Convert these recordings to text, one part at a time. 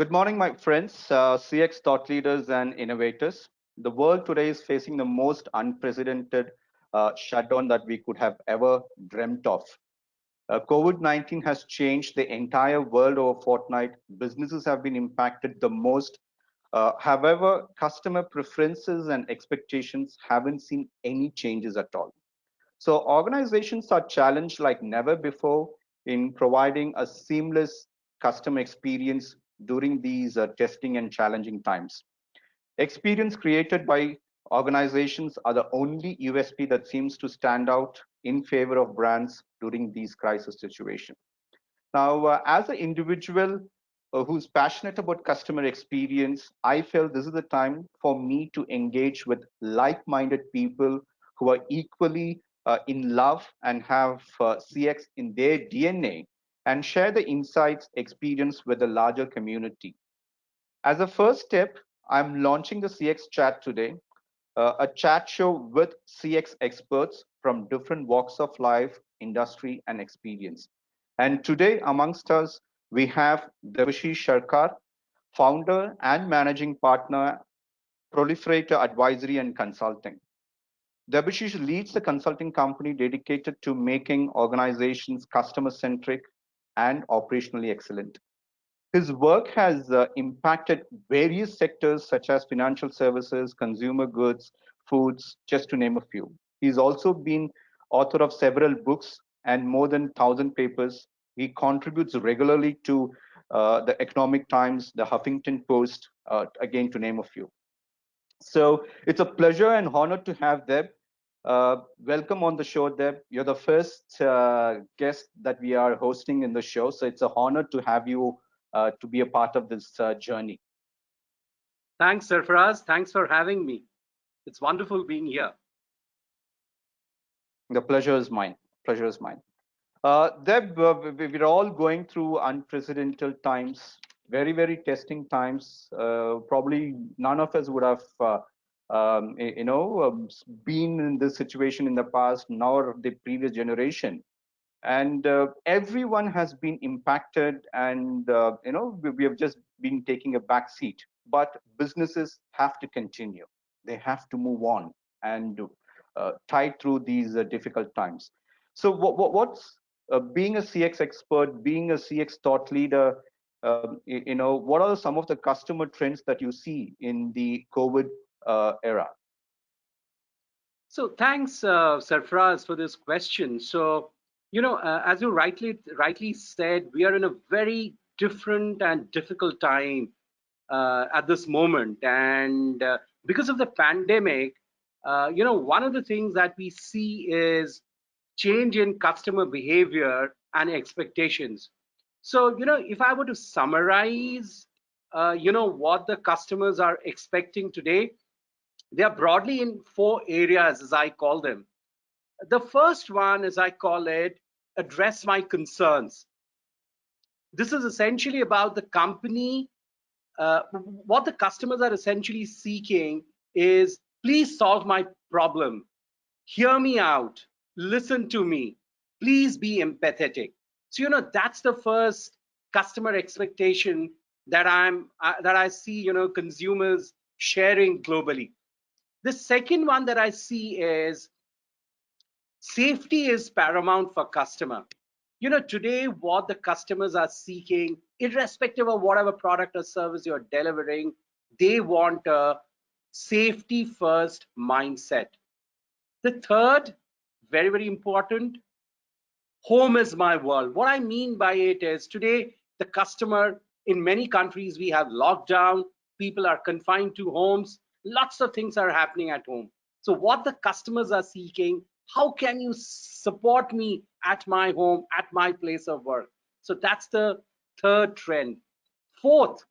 Good morning, my friends, CX thought leaders and innovators. The world today is facing the most unprecedented shutdown that we could have ever dreamt of. COVID-19 has changed the entire world over fortnight. Businesses have been impacted the most. However, customer preferences and expectations haven't seen any changes at all. So organizations are challenged like never before in providing a seamless customer experience during these testing and challenging times. Experience created by organizations are the only USP that seems to stand out in favor of brands during these crisis situations. Now, as an individual who's passionate about customer experience, I felt this is the time for me to engage with like-minded people who are equally in love and have CX in their DNA and share the insights experience with the larger community. As a first step, I'm launching the CX chat today, a chat show with CX experts from different walks of life, industry, and experience. And today, amongst us, we have Debashis Sarkar, founder and managing partner, Proliferator Advisory and Consulting. Debashis leads a consulting company dedicated to making organizations customer-centric and operationally excellent. His work has impacted various sectors such as financial services, consumer goods, foods, just to name a few. He's also been author of several books and more than 1,000 papers. He contributes regularly to the Economic Times, the Huffington Post, again to name a few. So it's a pleasure and honor to have Deb. Welcome on the show, Deb. You're the first guest that we are hosting in the show, so it's an honor to have you to be a part of this journey. Thanks, Sarfaraz. Thanks for having me. It's wonderful being here. The pleasure is mine. Pleasure is mine. Deb, we're all going through unprecedented times, very, very testing times. Probably none of us would have, been in this situation in the past, nor the previous generation. And everyone has been impacted, and we have just been taking a back seat. But businesses have to continue; they have to move on and tide through these difficult times. So, what's being a CX expert, being a CX thought leader? What are some of the customer trends that you see in the COVID era? So thanks, Sarfaraz, for this question. So, as you rightly said, we are in a very different and difficult time at this moment, and because of the pandemic, one of the things that we see is change in customer behavior and expectations. So, if I were to summarize, what the customers are expecting today, they are broadly in four areas, as I call them. The first one, as I call it, address my concerns. This is essentially about the company. What the customers are essentially seeking is, please solve my problem. Hear me out. Listen to me. Please be empathetic. So, that's the first customer expectation that I see, consumers sharing globally. The second one that I see is safety is paramount for customer. Today what the customers are seeking, irrespective of whatever product or service you're delivering, they want a safety first mindset. The third, very, very important, home is my world. What I mean by it is today the customer, in many countries we have lockdown, people are confined to homes, lots of things are happening at home. So what the customers are seeking, how can you support me at my home, at my place of work? So that's the third trend. Fourth,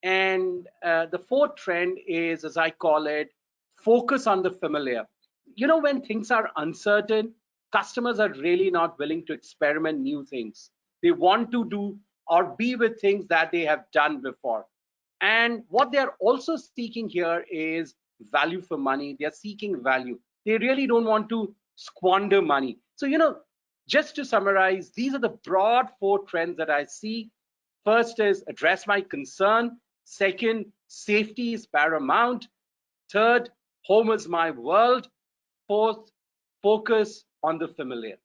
and the fourth trend is, as I call it, focus on the familiar. When things are uncertain, customers are really not willing to experiment new things. They want to do or be with things that they have done before. And what they are also seeking here is value for money. They are seeking value. They really don't want to squander money. So, just to summarize, these are the broad four trends that I see. First is address my concern. Second, safety is paramount. Third, home is my world. Fourth, focus on the familiar.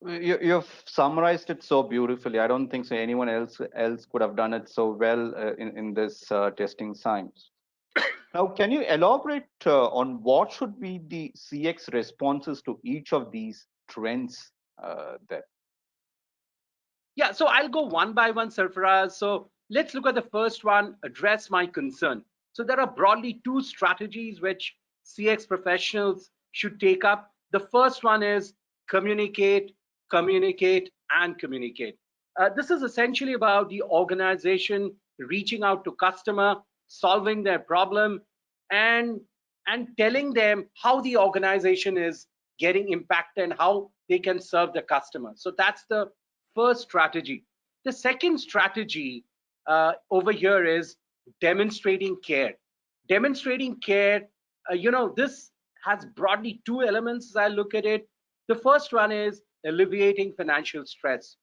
You've summarized it so beautifully. I don't think so anyone else could have done it so well in this testing science. Now, can you elaborate on what should be the CX responses to each of these trends there? Yeah, so I'll go one by one, Sarfaraz. So let's look at the first one, address my concern. So there are broadly two strategies which CX professionals should take up. The first one is communicate, communicate, and communicate. This is essentially about the organization reaching out to customer, solving their problem, and telling them how the organization is getting impacted and how they can serve the customer. So that's the first strategy. The second strategy over here is demonstrating care. Demonstrating care, this has broadly two elements as I look at it. The first one is alleviating financial stress.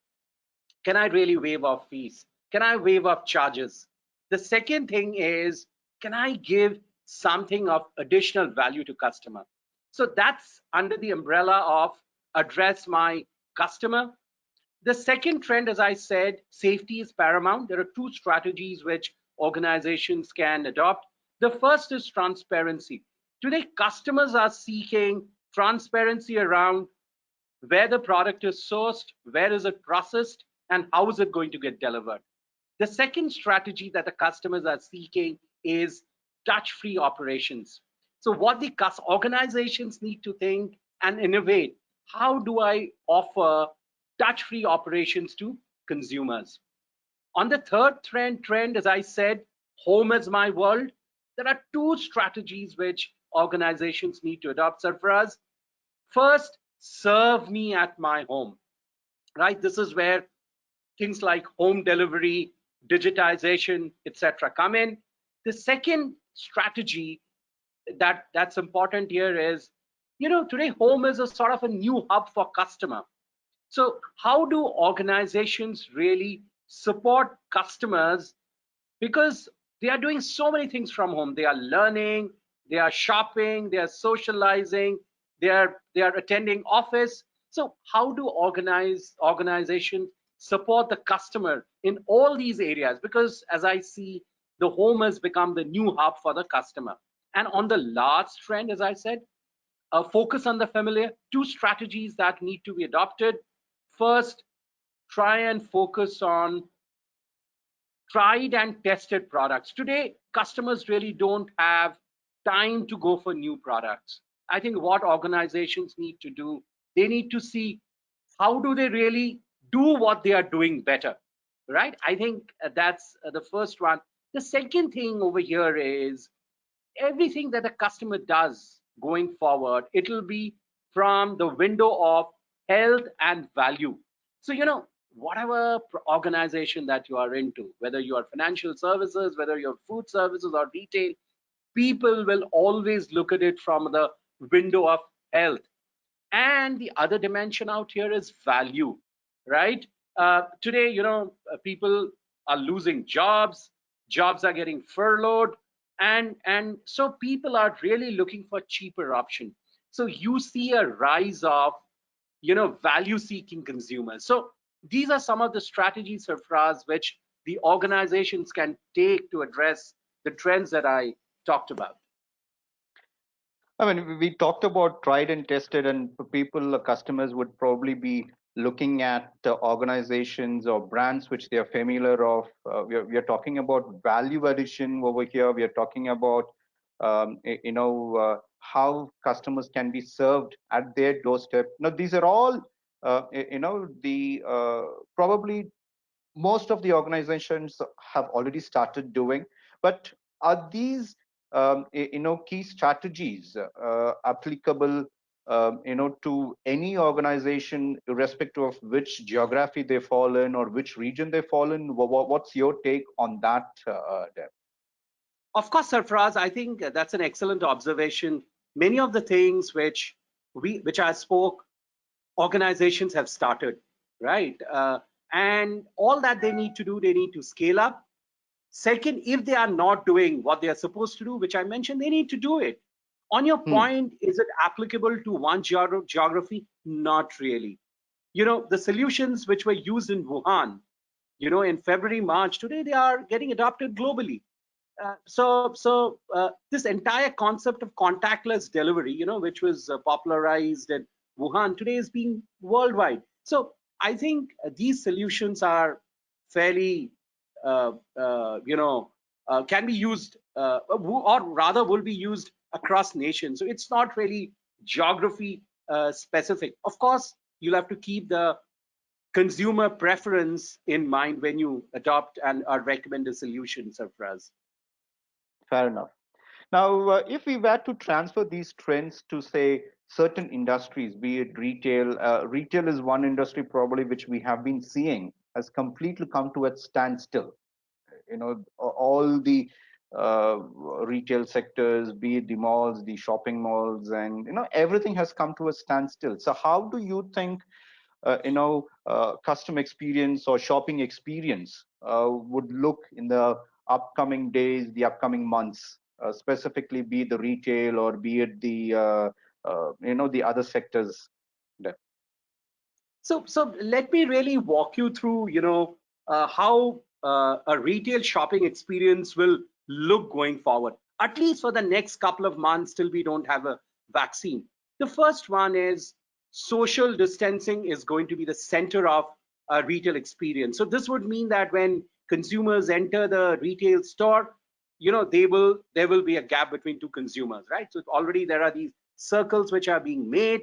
Can I really waive off fees? Can I waive off charges? The second thing is, can I give something of additional value to customer? So that's under the umbrella of address my customer. The second trend, as I said, safety is paramount. There are two strategies which organizations can adopt. The first is transparency. Today, customers are seeking transparency around where the product is sourced, where is it processed, and how is it going to get delivered. The second strategy that the customers are seeking is touch-free operations. So what the organizations need to think and innovate, how do I offer touch-free operations to consumers? On the third trend, as I said, home is my world. There are two strategies which organizations need to adopt, Sarfaraz. First, serve me at my home, right? This is where things like home delivery, digitization, etc. come in. The second strategy that's important here is, today home is a sort of a new hub for customer. So how do organizations really support customers? Because they are doing so many things from home. They are learning, they are shopping, they are socializing, they are attending office. So how do organizations support the customer in all these areas? Because as I see, the home has become the new hub for the customer. And on the last trend, as I said, focus on the familiar. Two strategies that need to be adopted. First, try and focus on tried and tested products. Today, customers really don't have time to go for new products. I think what organizations need to do, they need to see how do they really do what they are doing better, right? I think that's the first one. The second thing over here is everything that a customer does going forward, it'll be from the window of health and value. So, whatever organization that you are into, whether you are financial services, whether you're food services or retail, people will always look at it from the window of health. And the other dimension out here is value, right? Today, people are losing jobs, jobs are getting furloughed, and so people are really looking for cheaper option. So you see a rise of, value seeking consumers. So these are some of the strategies, Sarfraz, which the organizations can take to address the trends that I talked about. I mean, we talked about tried and tested, and people, customers would probably be looking at organizations or brands which they are familiar of. We are talking about value addition over here. We are talking about, how customers can be served at their doorstep. Now, these are all, the probably most of the organizations have already started doing. But are these key strategies applicable to any organization irrespective of which geography they fall in or which region they fall in? What's your take on that, Deb? Of course, Sarfraz, I think that's an excellent observation. Many of the things which I spoke, organizations have started, right? And all that they need to do, they need to scale up. Second, if they are not doing what they are supposed to do, which I mentioned, they need to do it. On your Hmm. point, is it applicable to one geography? Not really. The solutions which were used in Wuhan, in February, March, today they are getting adopted globally. So this entire concept of contactless delivery, which was popularized in Wuhan, today is being worldwide. So I think these solutions are fairly, uh, can be used, or rather will be used across nations. So it's not really geography specific. Of course, you'll have to keep the consumer preference in mind when you adopt and recommend a solution, Sarfraz. Fair enough. Now, if we were to transfer these trends to, say, certain industries, be it retail, retail is one industry probably which we have been seeing has completely come to a standstill. All the retail sectors, be it the malls, the shopping malls, and everything has come to a standstill. So, how do you think custom experience or shopping experience would look in the upcoming days, the upcoming months, specifically be it the retail or be it the other sectors there? So let me really walk you through, how a retail shopping experience will look going forward, at least for the next couple of months till we don't have a vaccine. The first one is social distancing is going to be the center of a retail experience. So this would mean that when consumers enter the retail store, there will be a gap between two consumers, right? So already there are these circles which are being made.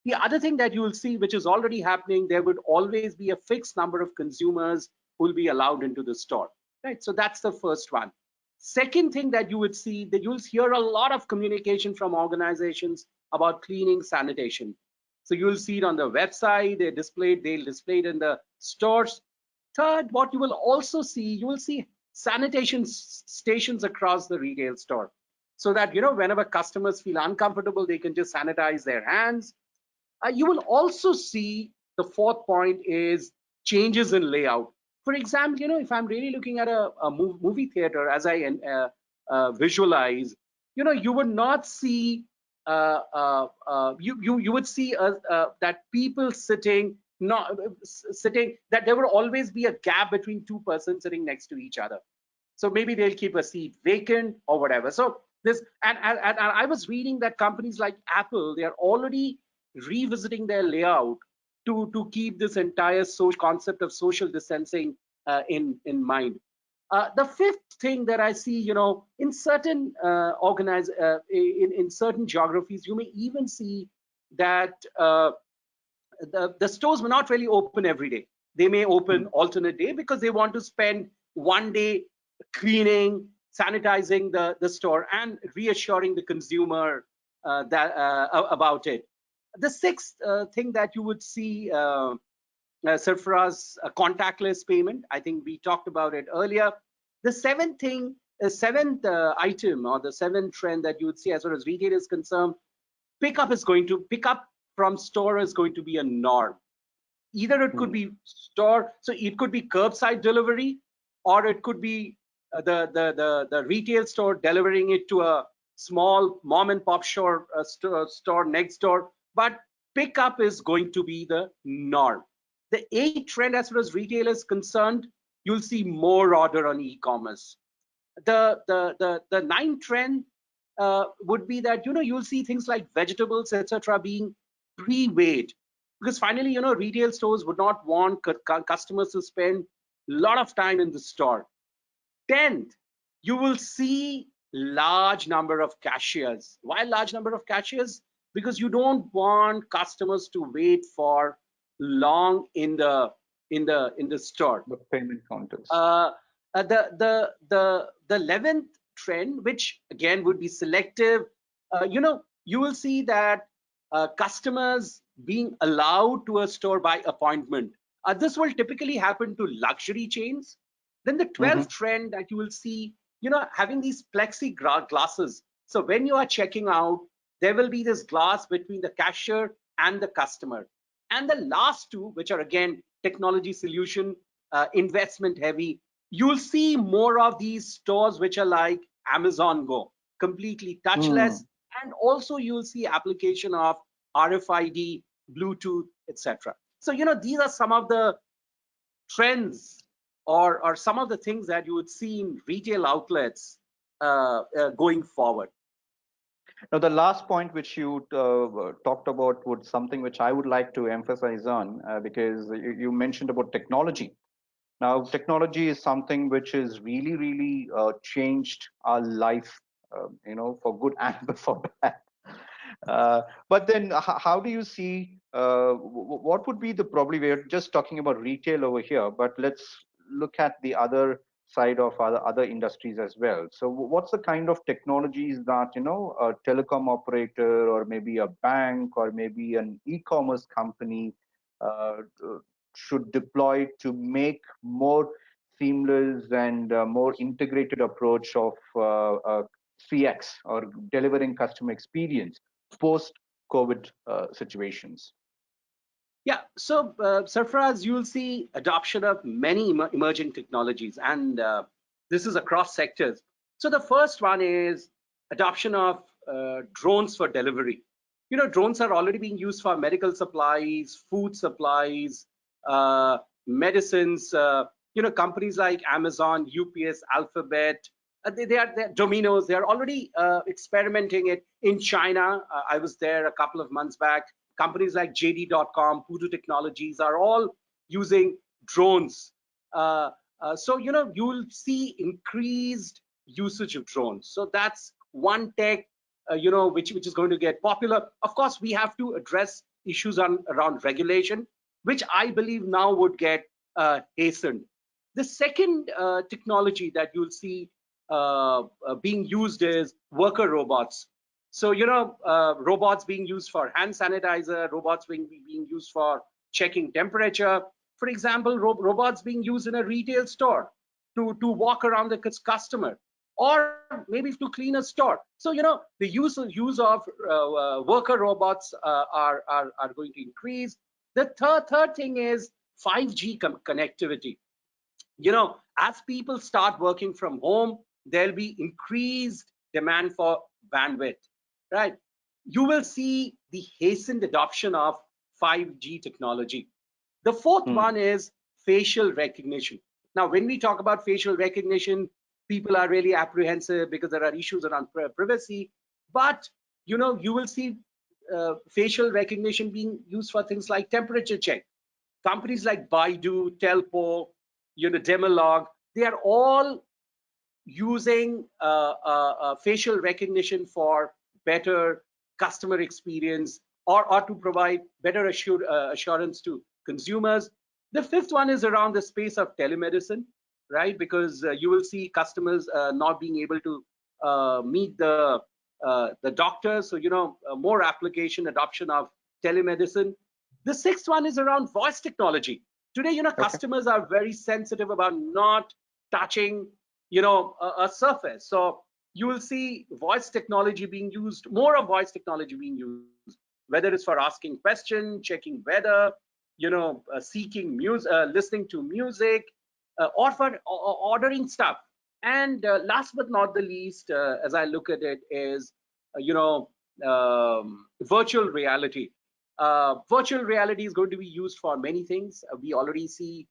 The other thing that you will see, which is already happening, there would always be a fixed number of consumers who will be allowed into the store, right? So that's the first one. Second thing that you would see, that you'll hear a lot of communication from organizations about cleaning, sanitation. So you'll see it on the website, they'll display it in the stores. Third, what you will also see, you will see sanitation stations across the retail store. So that, whenever customers feel uncomfortable, they can just sanitize their hands. You will also see the fourth point is changes in layout. For example, if I'm really looking at a movie theater as I visualize, you would not see you would see that people sitting not sitting that there will always be a gap between two persons sitting next to each other. So maybe they'll keep a seat vacant or whatever. So this and I was reading that companies like Apple, they are already revisiting their layout to keep this entire concept of social distancing in mind. The fifth thing that I see, in certain in certain geographies, you may even see that the stores may not really open every day. They may open Hmm. alternate day because they want to spend one day cleaning, sanitizing the store, and reassuring the consumer about it. The sixth thing that you would see, Sarfaraz, contactless payment. I think we talked about it earlier. The seventh item, or the seventh trend that you would see as far as retail is concerned, pick up from store is going to be a norm. Either it could Hmm. be store, so it could be curbside delivery, or it could be the retail store delivering it to a small mom and pop store next door. But pickup is going to be the norm. The eighth trend, as far as retail is concerned, you'll see more order on e-commerce. The ninth trend would be that you'll see things like vegetables, etc., being pre-weighed, because finally retail stores would not want customers to spend a lot of time in the store. 10th, you will see large number of cashiers. Why large number of cashiers? Because you don't want customers to wait for long in the store. The payment counters. uh, the 11th trend, which again would be selective, you will see that customers being allowed to a store by appointment. This will typically happen to luxury chains. Then the 12th Hmm. trend that you will see, having these plexi glasses. So when you are checking out, there will be this glass between the cashier and the customer. And the last two, which are again technology solution, investment heavy, you'll see more of these stores which are like Amazon Go, completely touchless. Hmm. And also you'll see application of RFID, Bluetooth, etc. So, these are some of the trends, or some of the things that you would see in retail outlets going forward. Now, the last point which you talked about was something which I would like to emphasize on, because you mentioned about technology. Now, technology is something which has really, really changed our life, for good and for bad. But then, how do you see what would be the, probably we're just talking about retail over here, but let's look at the other side of other industries as well. So, what's the kind of technologies that a telecom operator, or maybe a bank, or maybe an e-commerce company uh, should deploy to make more seamless and more integrated approach of CX, or delivering customer experience post COVID situations? Yeah, so Sarfaraz, you'll see adoption of many emerging technologies, and this is across sectors. So the first one is adoption of drones for delivery. Drones are already being used for medical supplies, food supplies, medicines. Companies like Amazon, UPS, Alphabet, they're Domino's. They are already experimenting it in China. I was there a couple of months back. Companies like JD.com, Voodoo Technologies are all using drones. So, you'll see increased usage of drones. So that's one tech, which is going to get popular. Of course, we have to address issues around regulation, which I believe now would get hastened. The second technology that you'll see being used is worker robots. So, robots being used for hand sanitizer, robots being used for checking temperature. For example, robots being used in a retail store to walk around the customer, or maybe to clean a store. So, the use of worker robots are going to increase. The third thing is 5G connectivity. As people start working from home, there'll be increased demand for bandwidth, right? You will see the hastened adoption of 5G technology. The fourth Hmm. one is facial recognition. Now, when we talk about facial recognition, people are really apprehensive because there are issues around privacy. But you will see facial recognition being used for things like temperature check. Companies like Baidu, Telpo, Demolog, they are all using facial recognition for better customer experience, or to provide better assurance to consumers. The fifth one is around the space of telemedicine, right? Because you will see customers not being able to meet the doctor. So, more application adoption of telemedicine. The sixth one is around voice technology. Today, Okay. customers are very sensitive about not touching, a surface. So you will see voice technology being used, more of voice technology being used, whether it's for asking questions, checking weather, seeking music, listening to music, or for ordering stuff. And last but not the least, as I look at it, is virtual reality. Virtual reality is going to be used for many things. We already see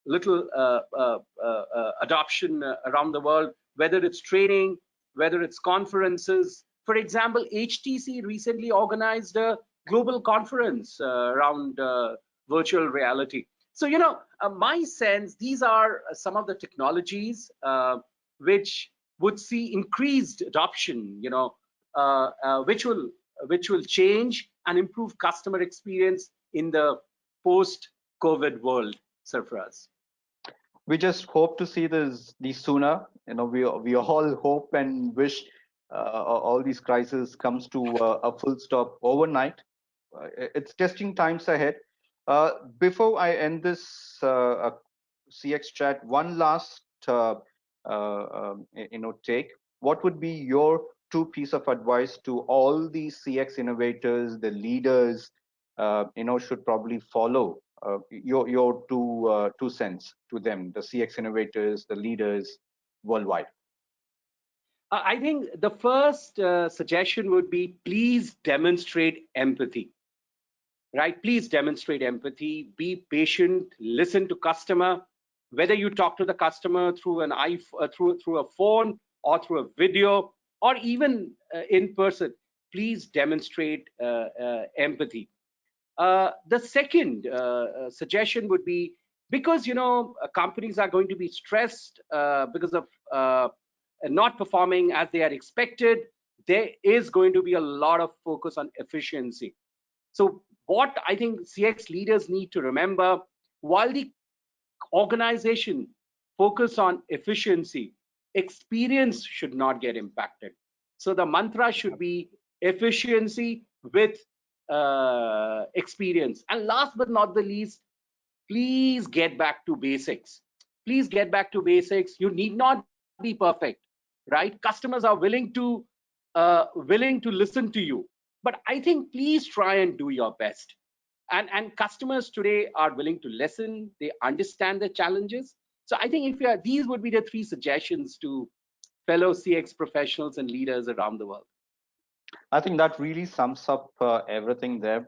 little adoption around the world, whether it's training, whether it's conferences. For example, HTC recently organized a global conference around virtual reality. So, my sense, these are some of the technologies which would see increased adoption, which will change and improve customer experience in the post-COVID world, Sarfraz. We just hope to see these sooner. We all hope and wish all these crises comes to a full stop overnight. It's testing times ahead. Before I end this CX chat, one last take. What would be your two piece of advice to all the CX innovators, the leaders, should probably follow your two cents to them, the CX innovators, the leaders worldwide? I think the first suggestion would be please demonstrate empathy, right? Please demonstrate empathy, be patient, listen to customer, whether you talk to the customer through an through a phone or through a video or even in person. Please demonstrate empathy. The second suggestion would be, because companies are going to be stressed because of not performing as they are expected, there is going to be a lot of focus on efficiency. So what I think CX leaders need to remember, while the organization focus on efficiency, experience should not get impacted. So the mantra should be efficiency with experience. And last but not the least, please get back to basics. Please get back to basics. You need not be perfect, right? Customers are willing to listen to you, but I think please try and do your best. And customers today are willing to listen. They understand the challenges. So I think if you are, these would be the three suggestions to fellow CX professionals and leaders around the world. I think that really sums up everything there.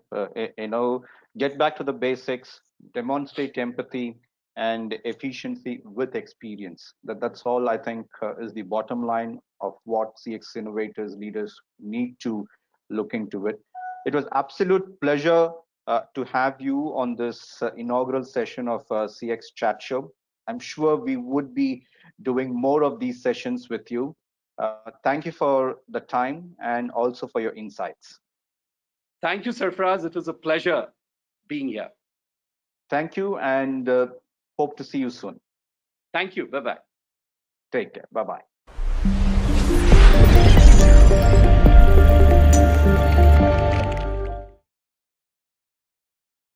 Get back to the basics, demonstrate empathy and efficiency with experience. That's all I think is the bottom line of what CX innovators, leaders need to look into it. It was absolute pleasure to have you on this inaugural session of CX Chat Show. I'm sure we would be doing more of these sessions with you. Thank you for the time and also for your insights. Thank you, Sarfraz. It was a pleasure being here. Thank you, and hope to see you soon. Thank you. Bye-bye. Take care. Bye-bye.